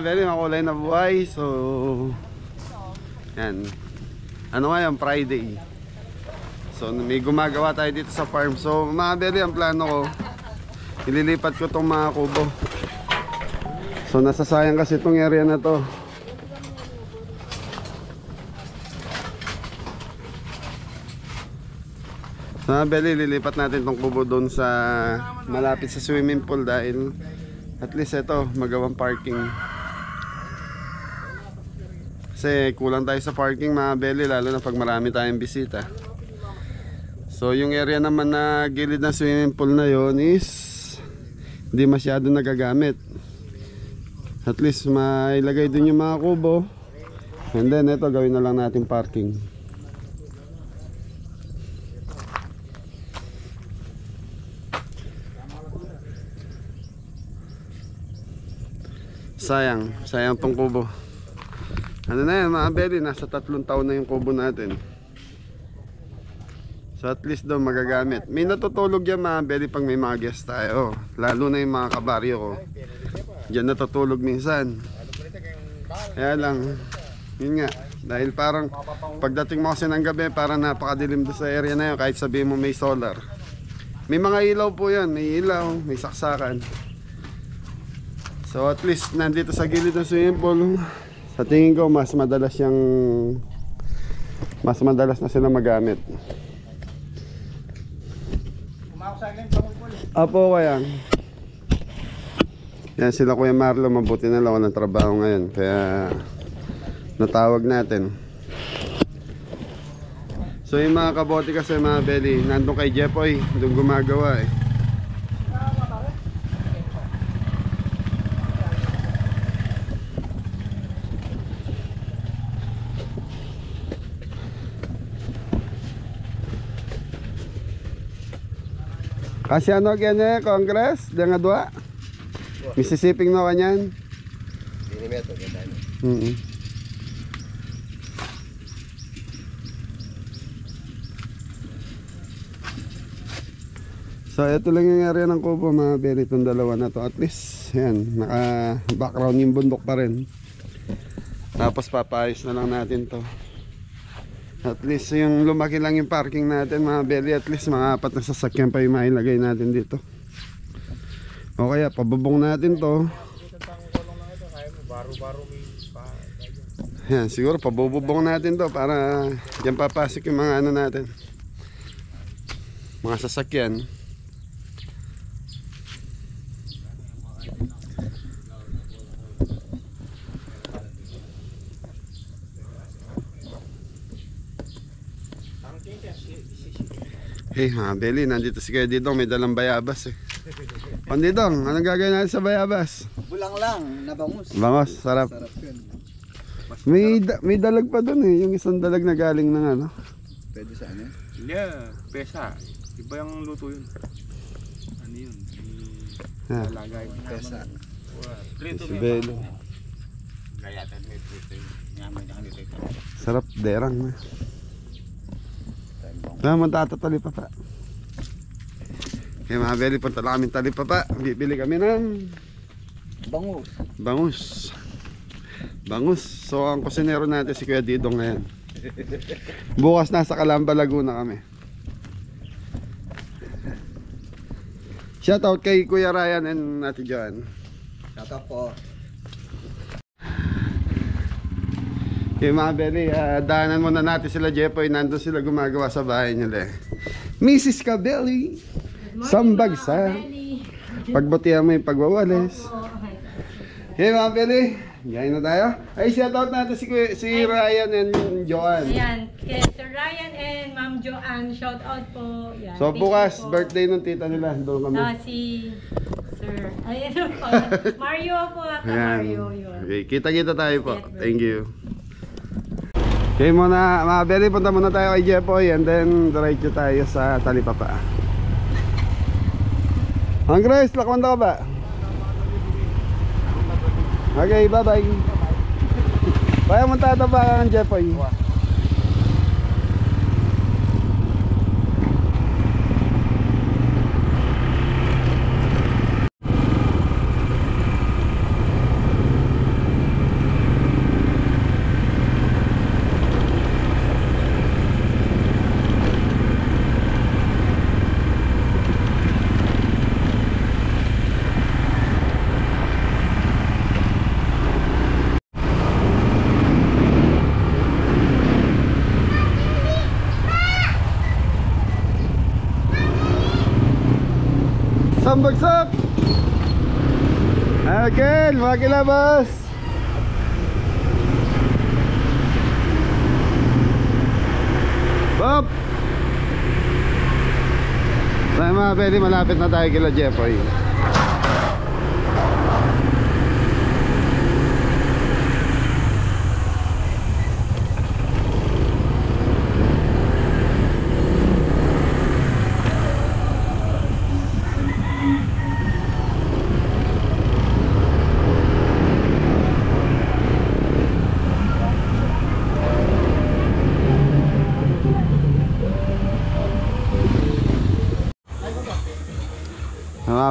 Beli, makulay na buhay. So yan. Ano ngayon? Friday. So may gumagawa tayo dito sa farm. So mga Beli, ang plano ko, ililipat ko tong mga kubo. So nasasayang kasi itong area na to. So mga Beli, lilipat natin tong kubo doon sa malapit sa swimming pool dahil at least ito magawang parking. Kasi kulang tayo sa parking mga Beli, lalo na pag marami tayong bisita. So yung area naman na gilid ng swimming pool na yon is hindi masyado nagagamit. At least mailagay dun yung mga kubo. And then ito gawin na lang natin parking. Sayang tong kubo. Ano na yan mga Beli, nasa 3 taon na yung kubo natin. So at least doon magagamit. May natutulog yan mga Beli pag may mga guest tayo. Lalo na yung mga kabaryo ko. Diyan natutulog minsan. Kaya lang, yun nga, dahil parang pagdating mo kasi ng gabi parang napakadilim doon sa area na yun. Kahit sabihin mo may solar, may mga ilaw po yan. May ilaw, may saksakan. So at least nandito sa gilid ng swimming pool, sa tingin ko mas madalas na sila magamit. Apo kaya. Yan sila Kuya Marlo, mabuti na lang walang trabaho ngayon kaya natawag natin. So yung mga kabote kasi mga Beli, nandun kay Jepoy, doon gumagawa eh. Kasi ano kanya Congress, dia nga dua. Mississippi no kanyan. Ini meto ganyan. So ito lang yung area ng kubo mga Beli, itong dalawa na to. At least yan, naka background yung bundok pa rin. Tapos papayos na lang natin to. At least yung lumaki lang yung parking natin mga Beli, at least mga 4 na sasakyan pa yung mailagay natin dito. O kaya pabubong natin to. Yan, siguro pabubong natin to para diyan papasok yung mga ano natin, mga sasakyan. Hey mga Beli, nandito si Kuya Didong, may dalang bayabas eh. Didong, anong gagawin natin sa bayabas? Bulang lang, nabangus. Bangus, sarap. Sarap yun. May dalag pa dun eh, yung isang dalag na galing ng ano. Pwede sa ano? Yeah, pesa. Iba yung luto yun. Ano yun? Lalagay. Pesa. Prito Si Belo. Gayatan may prito yun. Ngaman niya kanito ito. Sarap, derang na. Magtatatali pa pa. Kaya mga Beli, punta lang kami tali pa pa. Bibili kami ng bangus. So ang kusinero natin si Kuya Didong ngayon. Bukas nasa Calamba, Laguna kami. Shout out kay Kuya Ryan and Ate Joan. Shout out po. Okay mga Beli, daanan muna natin sila Jepoy. Nandun sila gumagawa sa bahay nila eh. Mrs. Cabelli, sambag sa pagbutihan mo yung pagwawalis. Okay mga Beli, gayin na tayo. Ay, shout out natin si Ryan and Joan. Ayan, kay Sir Ryan and Ma'am Joanne, shout out po. Yan, So bukas, birthday ng tita nila. Doon kami. si Sir, ayan po, Mario po, Mario yun. Okay, kita-kita tayo po. Thank you. Okay muna mga Beli, punta muna tayo kay Jepoy and then diretso tayo sa Talipapa. Grace, lakwanda ka ba? Okay, bye bye. Kaya mo tataba ka ng Jepoy. bagsak! Okay, mga kilabas! Bob! So mga pwede, malapit na tayo kila Jeffoy.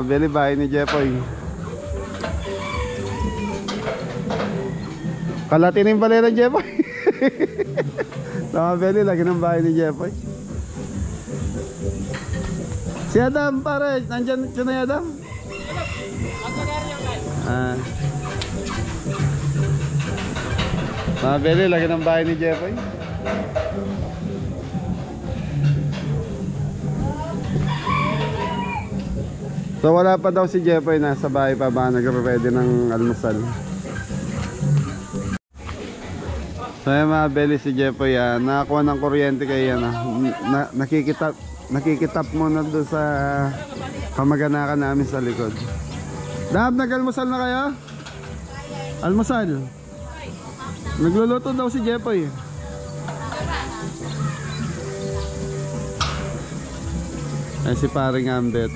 Bili bahay ni Jeffoy. Kalatin yung balay ng Jeffoy. Bili lagi ng bahay ni Jeffoy. Si Adam pare, nandyan siya na Adam? Bili lagi ng bahay ni Jeffoy. So wala pa daw si Jeffoy, nasa bahay pa ba nagre-ready ng almusal. So yung mga beli si Jeffoy, nakakuha ng kuryente kay nakikitap muna doon sa kamag-anakan namin sa likod. Dahab, nag-almusal na kayo? Almusal? Nagluluto daw si Jeffoy. Ay si paring Ambet.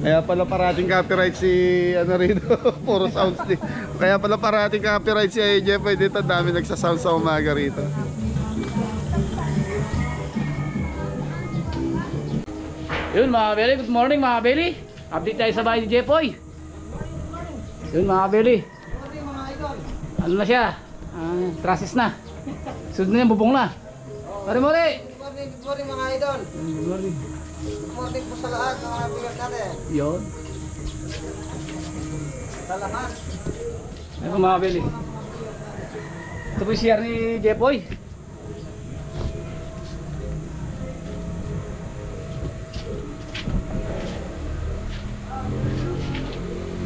Kaya pala parating copyright si ano rito. Puro sounds din. Kaya pala parating copyright si Jeffoy dito. Dami nagsasound sa umaga rito. Yun mga Beli, good morning mga Beli. Update tayo sa bahay ni Jeffoy. Yun mga Beli. Ano na siya? Trasis na. Sunod na yan, bubong na. Mari muli. Good morning mga idol. Good morning. Good morning po sa lahat ng mga bigat natin. Yun. Sa lahat. Ano mga Beli? Ito po yung CR ni Jeffoy.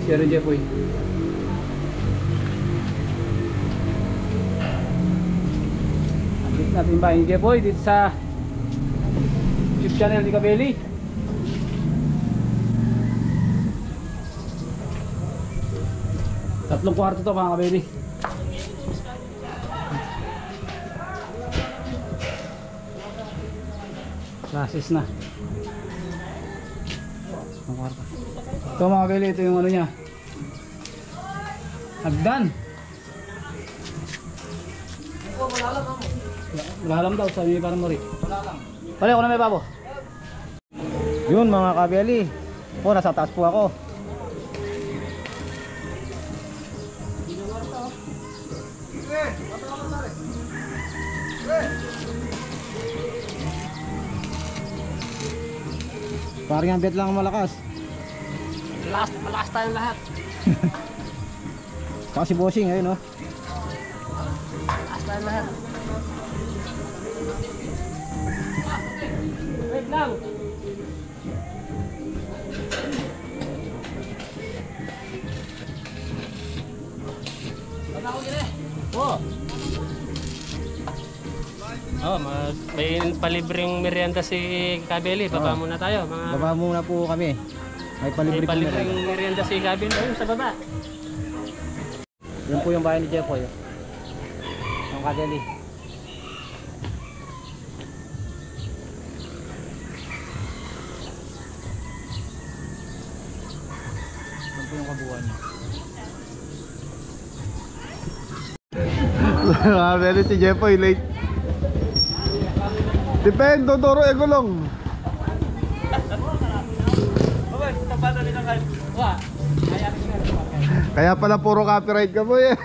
CR ni Jeffoy. Update natin ba yung Jeffoy dito sa YouTube channel ni Kabeli. Tatlong kwarto to mga Kabeli. Classes na. Tatlong kwarto. Ito mga Kabeli, ito yung ano niya. Hagdan. Malalam daw, sabi ni parang Mori. Pali ako na may babo. Yun mga kabeli. Po, nasa taas po ako. Parang ang bet lang ang malakas. Malakas tayong lahat. Saka si Bossing ayun, no? Malakas tayong lahat. Wait lang. Oh. Oh, may palibreng merienda si Kabeli. Baba muna tayo. Baba muna po kami. May palibre May palibreng merienda si Kabeli. Ayun, sa baba. Yan po yung bahay ni Jeffoy. Ang kabeli. Yan po yung kabuuan niya. Bili si Jeffoy late. Depende, Dodoro e gulong. Kaya pala puro copyright ka po eh.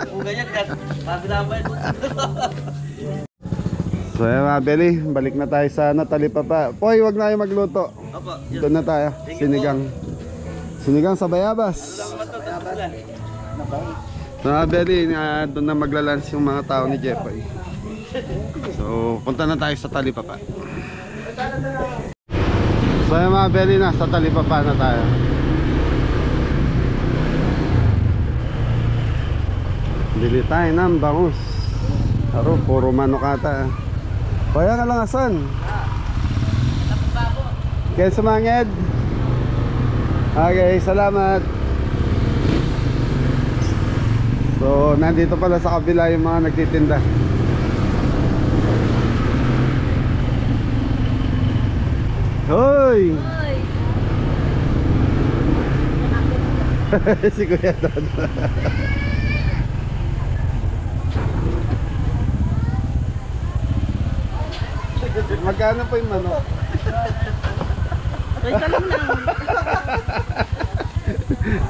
Kung ganyan, paglaban. So mga Beli, balik na tayo sa Talipapa. Poy, wag na tayo magluto. Doon na tayo. Sinigang. Sinigang sa bayabas. So mga Beli, doon na maglalans yung mga tao ni Jeffoy. So, punta na tayo sa Talipapa. So, yung mga belly, nasa Talipapa na tayo. Bili tayo ng bangus. Aro, puro manok ata. Kaya ka lang asan? Kaya sumanged. Okay, salamat. So, nandito pala sa kabila yung mga nagtitinda. Hoy! Si Kuya Don. Magkano po yung manok?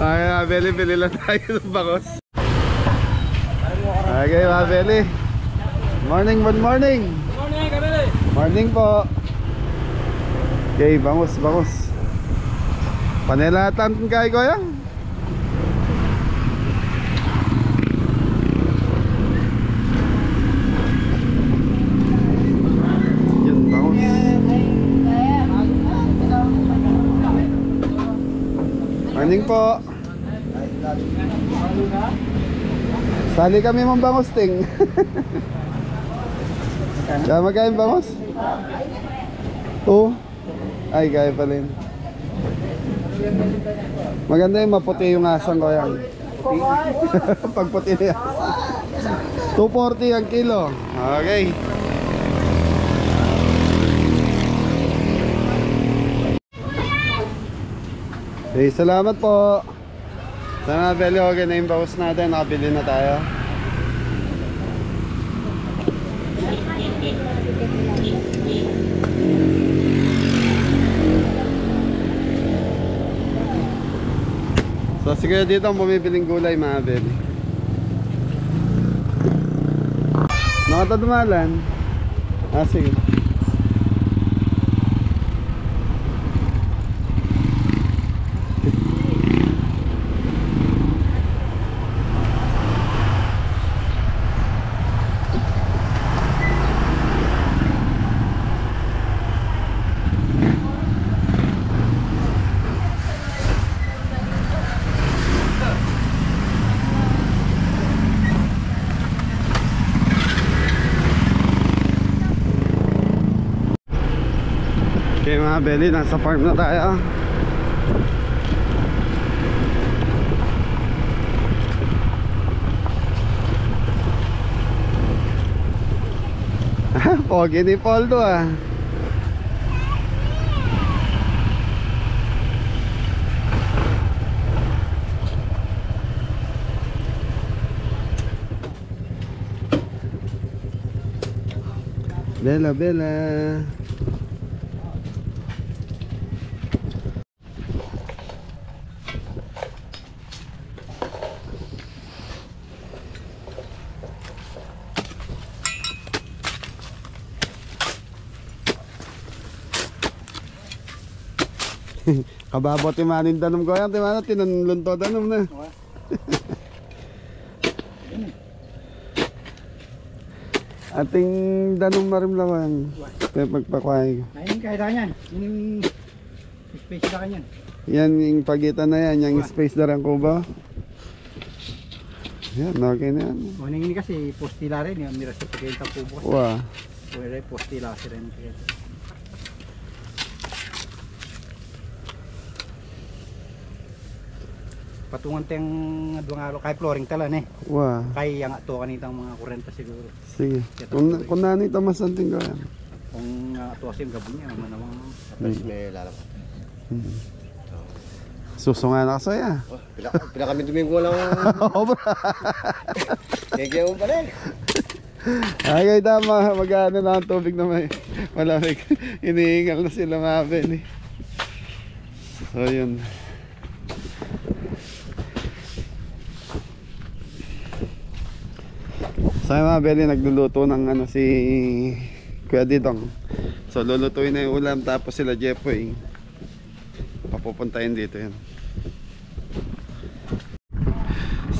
Ay, bili lang tayo ng bangos. Okay, mabili. Morning, good morning. Morning po. Okay, bangus. Panelatan kay Goyang. Yun, bangus. Morning po. Sali kami mong bangus, ting. Kaya magkain bangus? Oo. Ay, kaya pa rin. Maganda yung maputi yung asang ko yan. Pagputi na yan. 240 ang kilo. Okay. Okay, salamat po. Sana belly, okay na yung bangus natin. Nakabili na tayo. So sige, dito ang bumibiling gulay mga belly. Nakatadumalan. Sige. Okay mga belly, nasa farm na tayo. Pogi ni Poldo ah. Bella. Kababot yung manin danom ko yan, timana tinanlunto danom na. Ating danom marim lang kaya pagpakway ko. Ayun kahit yan. Yun yung space na kanyan. Yan yung pagitan na yan, yung space na rin ko ba? Yan, okay na yan. Kuning ini kasi postila rin yung miras sa pagkainta po bukas. Wow. Pwede postila si rin. Patungan tayong duwang araw kay flooring talan eh. Wow. Kay yang ato kanitang mga kurenta siguro. Sige. Kung nani tamasanting ko yan. Kung ato kasi yung gabon niya, manawang May lalapat. Susunga na kasi ya. Pila kami Domingo lang. Kaya mo pa rin. Okay, tama. Mag-ano na ang tubig na may malamig. Iniingal na sila mga belly. So yun. So mga belly, nagluluto ng ano si Kuya Didong. So lulutuin na yung ulam, tapos sila Jepoy papupuntahin dito yan.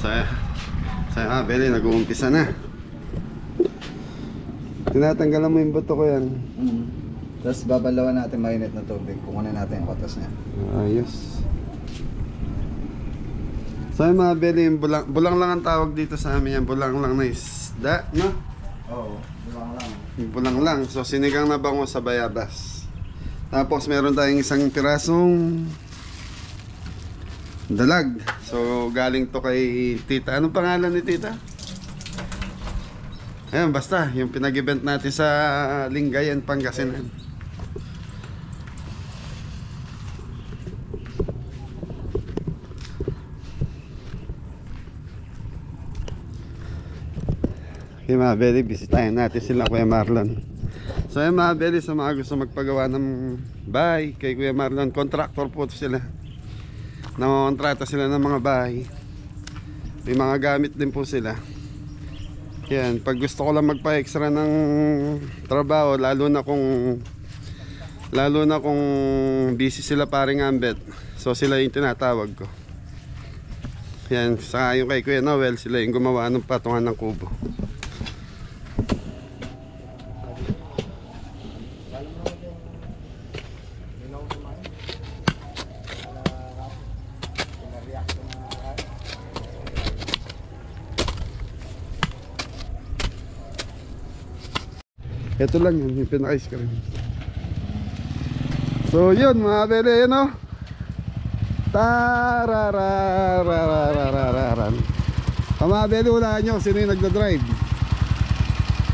So mga belly, nag-uumpisa na. Tinatanggalan mo yung buto ko yan. Tapos babalawan natin mainit na tubig. Kukunin natin yung katas niya. Ayos. So yung mga beli, bulang lang ang tawag dito sa amin yan. Bulang lang na isda, no? Oo, bulang lang. Bulang lang. So sinigang na bango sa bayabas. Tapos meron tayong isang pirasong dalag. So galing to kay tita. Anong pangalan ni tita? Ayan, basta. Yung pinag-event natin sa Lingayen, Pangasinan. Okay mga beli, bisitahin natin sila Kuya Marlon. So yung mga beli, sa mga gusto magpagawa ng bahay kay Kuya Marlon, contractor po sila. Namamontrata sila ng mga bahay. May mga gamit din po sila. Yan, pag gusto ko lang magpa-extra ng trabaho, lalo na kung busy sila paring Ambet, so sila yung tinatawag ko. Yan, saka yung kay Kuya Noel, sila yung gumawa ng patungan ng kubo. Ito lang yun, yung pinaka-ice cream. So yun mga bele, yun o. Tarararararararan. Mga bele, hulaan nyo sino yung nagdadrive.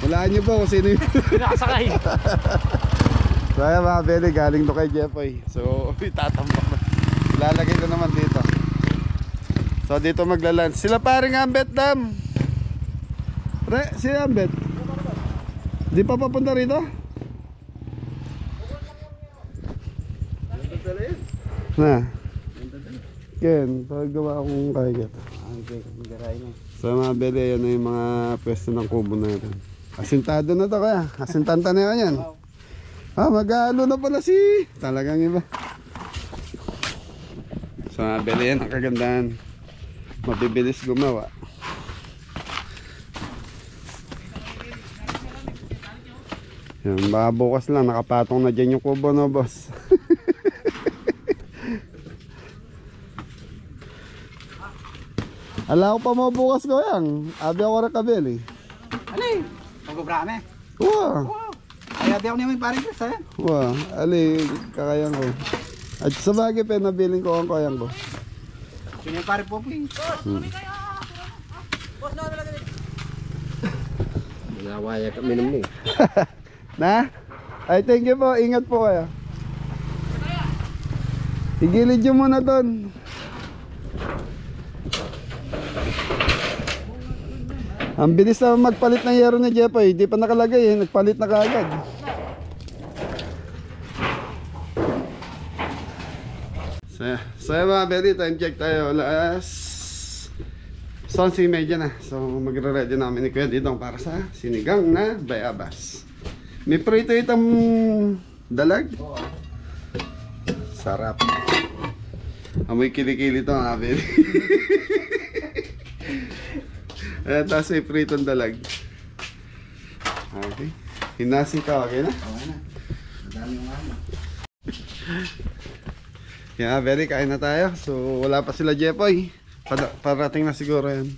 Hulaan nyo po kung sino yung Nakasakay. So ayan mga bele, galing to kay Jeffoy. So itatambak na. Lalagay ko naman dito. So dito maglalunch. Sila paring Ambet Dam. Si Ambet di pa papunta rito? Na. Ken, paggawa akong kaya kita. So mga bele, yan na yung mga pwesto ng kubo natin. Asintado na to kaya. Asintanta na yan. Mag-aalo na pala si. Talagang iba. So mga bele, yan ang kagandahan. Mabibilis gumawa. Yan, baka bukas lang nakapatong na dyan yung kubo, no boss? Ala ko pa mo bukas ko yan. Abi ako rin kabel eh. Ali, pag-ubrame. Wow. Ay, abi ako naman parang Chris, ha? Wow, ali, kakayang ko. At sa bagay pa, nabiling ko ang kayang ko. Sino yung pare po, please? Nawaya kami naman eh. Na? Ay, thank you po. Ingat po kayo. Igilid nyo muna doon. Ang bilis na magpalit ng yero ni Jeffoy. Hindi pa nakalagay eh. Nagpalit na kaagad. So mga beri, time check tayo. Alas 11:30 na. So magre-ready namin ni Kuya Didong para sa sinigang na bayabas. May prito itong dalag. Sarap. Amoy kilikili ito mga beri. Ayan, tapos may pritong dalag. Okay. Hinasing ka, okay na? Okay na. Madami yung ano. Yeah, very kain na tayo. So wala pa sila Jeffoy. Parating na siguro yan.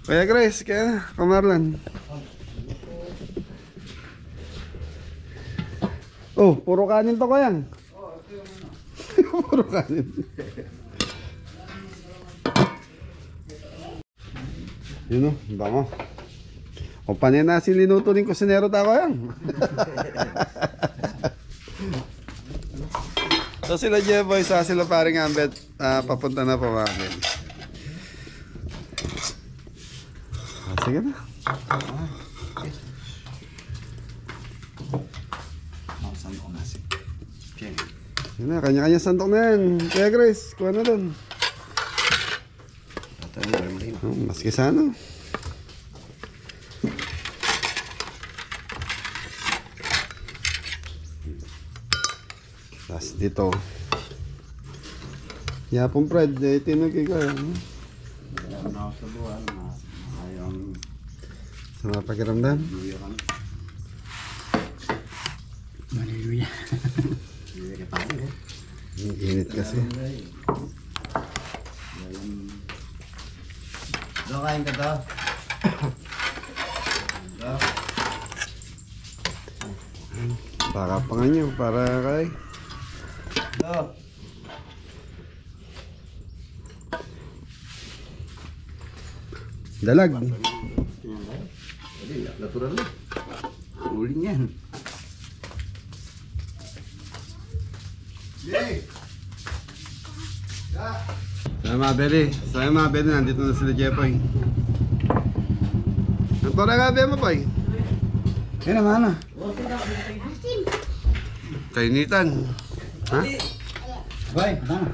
Kaya Grace, kaya na, Kamarlan. Oh, puro kanin to kayang. Puro kanin. Yun o, bango. O panin na si linuto ng kusinero ta kayang. So sila Jeffoy, sa sila paring Ambet, papunta na po mga amin. Sige na. Sandok nasi. Yun na, kanya-kanya sandok na yan. Kaya Grace, kuha na dun. Maski sana. Tapos dito yapong Fred, tinagay ka. Sa mga pakiramdam. Hallelujah. Ang init kasi. Kain ka daw. Pakapangan nyo para kay. Dalag. Natural na. Uling yan. Sa mga beli, nandito na sila Jepoy. Ang tora nga mo, Poy? Yan naman ah. Kainitan. Ha? Bay, tama.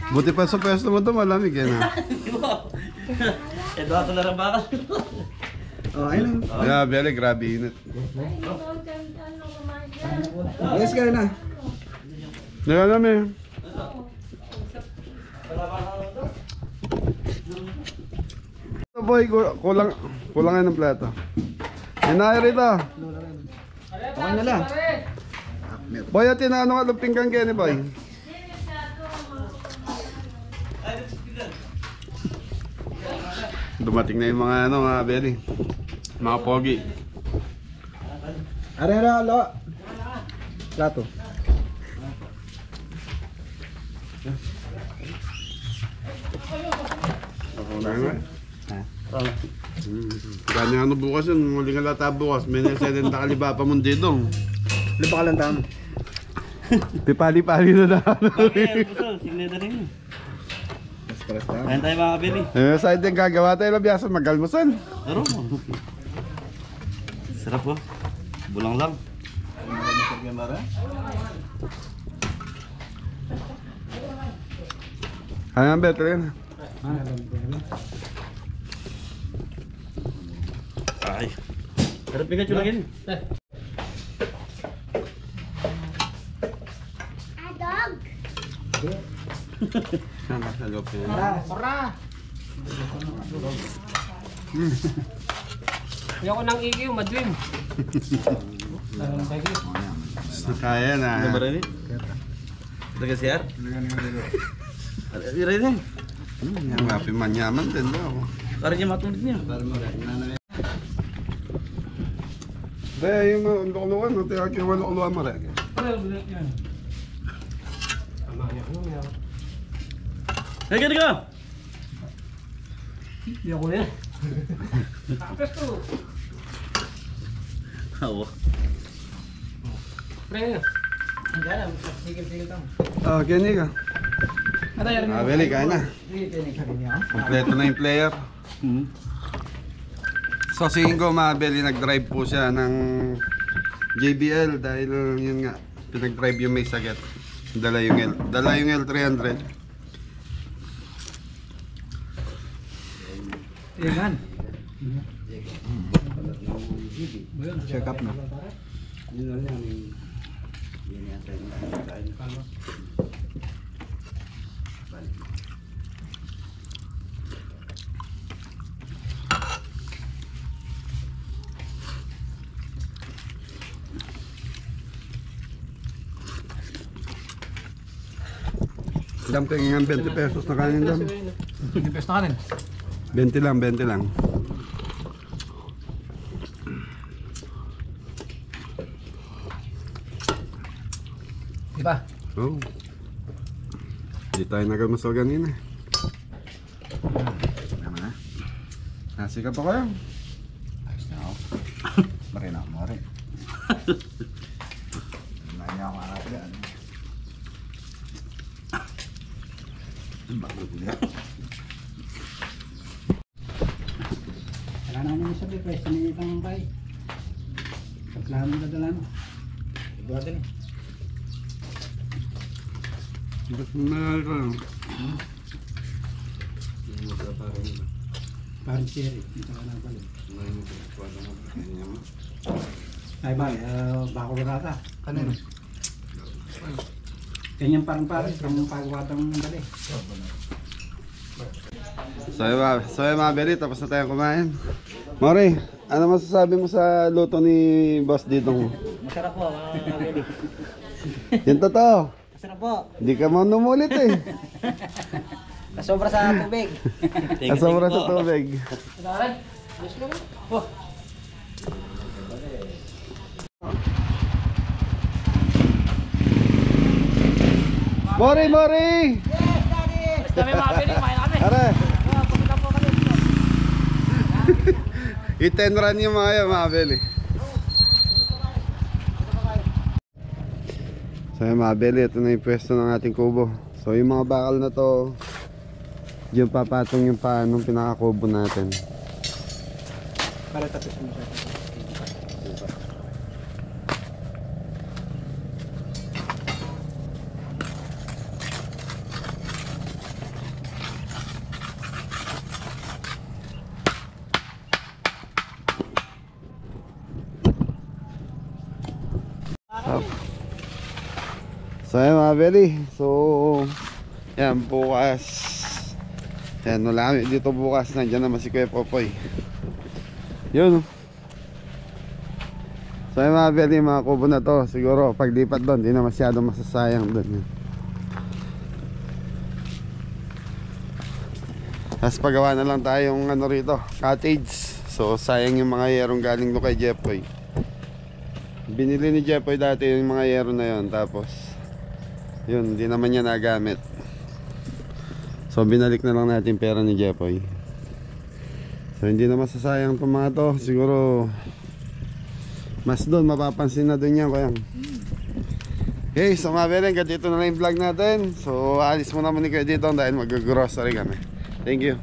Buti pa sa pwesto mo ito, malamig yan ha. Oh, ayun. Yeah, Beli, grabe init. Ayos ka na. Hindi alam eh. Ito boy, kulang yan ng plato. Hinay rito. Okay na lang. Boy, at tinano ka ng pinggan kayo ni boy. Dumating na yung mga ano, mga Beli. Mga pogi. Arera, lo. Plato. Ako na nga. Gani ano bukas yun, muling alata bukas. May nasayang nakaliba pa mong dito. Lipa ka lang tama. Pipali-pali na na. Stress na. Kain tayo mga kabili. Sa atin gagawa tayo lang biyasa mag-almusal. Ano? Sarap po. Bulang lang. Ayan, beto yan. Ay. Sarap Pikachu lang yun. Ayoko nang ikiw, madwim. Kaya na. Ano ba rin? Taga siyar? Ira rin. Yung mapi manyaman din daw. Para niya matulog niya. Daya yung lukuluan, no? Tiyak yung lukuluan mo rin. Hey, gani ka! Hindi ako yan. Hawa. Pre, sigil-sigil tamo. Ah, kini ka. Beli, kaya na. Kompleto na yung player. So si Ingo Mabeli nag-drive po siya ng JBL dahil yun nga, pinag-drive yung may saget. Dala yung L300. Yan. Check up na. Damping ang 20 pesos na kanin dam. Pes na kanin. 20 lang, 20 lang. Di ba? Oh. Hindi tayo nagamasal ganina. Naman na. Nasi ka pa kayo? Ayos na ako. Marina ako, mare. Nanya ako harap yan. Bago ko yan. Wala na naman sabi, pwesto na itang bay. Paglahan mo na dala mo. Igual din eh. Gusto na ito. Parang cherry. Ito ka na pala. Ay ba, bako na ka. Kanino? Ganyan parang ang pagwatang dali. So yung mga beri, tapos na tayong kumain. Mori, Ano masasabi mo sa luto ni boss dito mo? Masarap po, mga kabeli. Yung totoo. Masarap po. Hindi ka mo numulit eh. Kasobra sa tubig. Kasobra sa tubig. Mori, Mori! Basta may mga Belly, kumain na kami. Tara! Pupunta po kami. I-10 run yung mga yan, mga beli. So yung mga beli, ito na yung pwesto ng ating kubo. So yung mga bakal na to, yung papatong yung paanong pinakakubo natin. Para tapos mo siya. So yan mga beli. So yan bukas. Yan wala kami dito bukas. Nandiyan naman si Kuya Popoy. Yun. So yan mga beli, mga kubo na to. Siguro paglipat doon di na masyado masasayang doon. Tapos pagawa na lang tayong ano rito, cottage. So sayang yung mga yerong galing doon kay Jeffoy. Binili ni Jeffoy dati yung mga yero na yon, tapos yun, hindi naman niya nagamit. So binalik na lang natin pera ni Jeffoy. So hindi na masasayang itong mga to. Siguro mas doon, mapapansin na doon yan kaya. Okay, so mga beren, dito na lang yung vlog natin. So alis muna muna kayo dito dahil mag-grocery kami. Thank you.